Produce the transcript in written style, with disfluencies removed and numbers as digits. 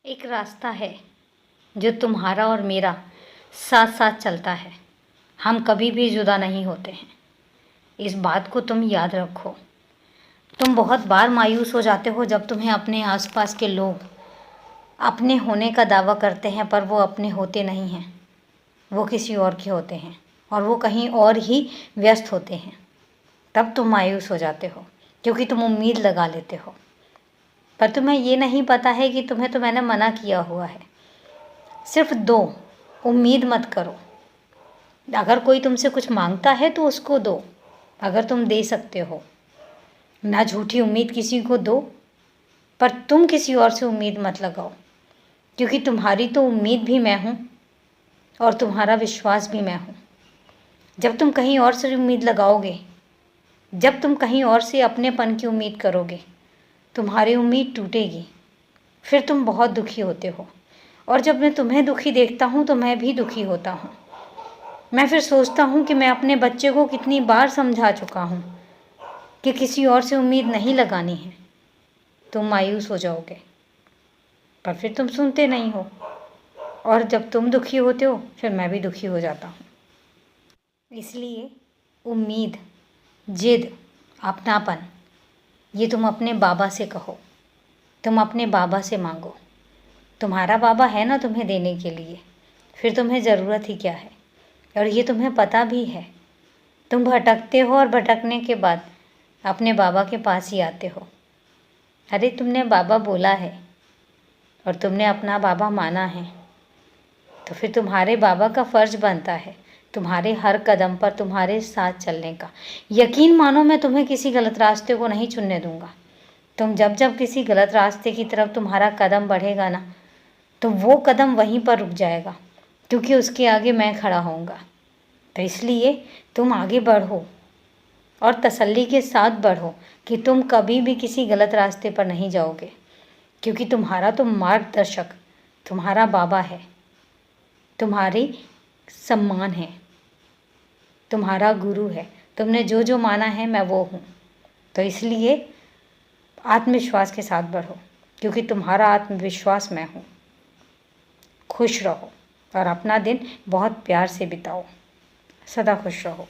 एक रास्ता है जो तुम्हारा और मेरा साथ साथ चलता है। हम कभी भी जुदा नहीं होते हैं। इस बात को तुम याद रखो। तुम बहुत बार मायूस हो जाते हो जब तुम्हें अपने आसपास के लोग अपने होने का दावा करते हैं, पर वो अपने होते नहीं हैं। वो किसी और के होते हैं और वो कहीं और ही व्यस्त होते हैं। तब तुम मायूस हो जाते हो क्योंकि तुम उम्मीद लगा लेते हो, पर तुम्हें ये नहीं पता है कि तुम्हें तो मैंने मना किया हुआ है। सिर्फ दो, उम्मीद मत करो। अगर कोई तुमसे कुछ मांगता है तो उसको दो, अगर तुम दे सकते हो। ना झूठी उम्मीद किसी को दो, पर तुम किसी और से उम्मीद मत लगाओ, क्योंकि तुम्हारी तो उम्मीद भी मैं हूँ और तुम्हारा विश्वास भी मैं हूँ। जब तुम कहीं और से उम्मीद लगाओगे, जब तुम कहीं और से अपनेपन की उम्मीद करोगे, तुम्हारी उम्मीद टूटेगी। फिर तुम बहुत दुखी होते हो, और जब मैं तुम्हें दुखी देखता हूँ तो मैं भी दुखी होता हूँ। मैं फिर सोचता हूँ कि मैं अपने बच्चे को कितनी बार समझा चुका हूँ कि किसी और से उम्मीद नहीं लगानी है। तुम मायूस हो जाओगे, पर फिर तुम सुनते नहीं हो, और जब तुम दुखी होते हो फिर मैं भी दुखी हो जाता हूँ। इसलिए उम्मीद, जिद, अपनापन, ये तुम अपने बाबा से कहो। तुम अपने बाबा से मांगो। तुम्हारा बाबा है ना तुम्हें देने के लिए, फिर तुम्हें ज़रूरत ही क्या है। और ये तुम्हें पता भी है। तुम भटकते हो और भटकने के बाद अपने बाबा के पास ही आते हो। अरे तुमने बाबा बोला है और तुमने अपना बाबा माना है, तो फिर तुम्हारे बाबा का फ़र्ज़ बनता है तुम्हारे हर कदम पर तुम्हारे साथ चलने का। यकीन मानो, मैं तुम्हें किसी गलत रास्ते को नहीं चुनने दूँगा। तुम जब जब किसी गलत रास्ते की तरफ तुम्हारा कदम बढ़ेगा ना, तो वो कदम वहीं पर रुक जाएगा, क्योंकि उसके आगे मैं खड़ा होऊंगा। तो इसलिए तुम आगे बढ़ो और तसल्ली के साथ बढ़ो कि तुम कभी भी किसी गलत रास्ते पर नहीं जाओगे, क्योंकि तुम्हारा तो मार्गदर्शक तुम्हारा बाबा है, तुम्हारी सम्मान है, तुम्हारा गुरु है। तुमने जो जो माना है मैं वो हूँ। तो इसलिए आत्मविश्वास के साथ बढ़ो, क्योंकि तुम्हारा आत्मविश्वास मैं हूँ। खुश रहो और अपना दिन बहुत प्यार से बिताओ। सदा खुश रहो।